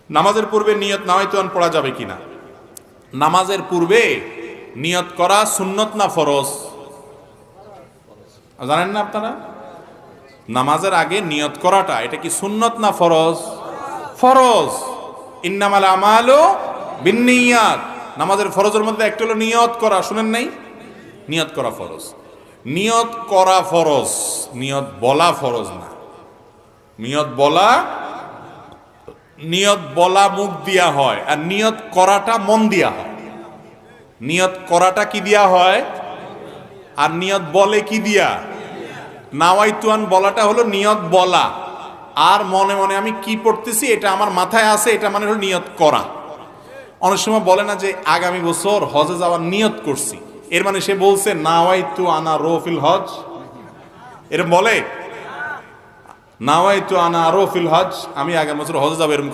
নামাজের পূর্বে নিয়ত নাওয়াইতুন পড়া যাবে কিনা? নামাজের পূর্বে নিয়ত করা সুন্নত না ফরজ? জানেন না আপনারা? নামাজের আগে নিয়ত করাটা এটা কি সুন্নত না ফরজ? ফরজ। ইন্নামাল আমালু বিন্নিয়াত। নামাজের ফরজের মধ্যে একটা হলো নিয়ত করা, শুনেন নাই? নিয়ত করা ফরজ। নিয়ত করা ফরজ, নিয়ত বলা ফরজ না। নিয়ত বলা মুখ দিয়া হয়, আর নিয়ত করাটা মন দিয়া হয়। নিয়ত করাটা কি দিয়া হয়, আর নিয়ত বলে কি দিয়া? নাওয়াইতুন বলাটা হলো নিয়ত বলা, আর মনে মনে আমি কি পড়তেছি এটা আমার মাথায় আছে, এটা মানে হলো নিয়ত করা। অনেক সময় বলে না যে আগামী বছর হজে যাওয়ার নিয়ত করছি, এর মানে সে বলছে নাওয়াইতু আনা রফিল হজ। এরকম বলে নাওয়াইতু আনা রফিল হজ, আমি আগামী বছর হজে যাবো, এরকম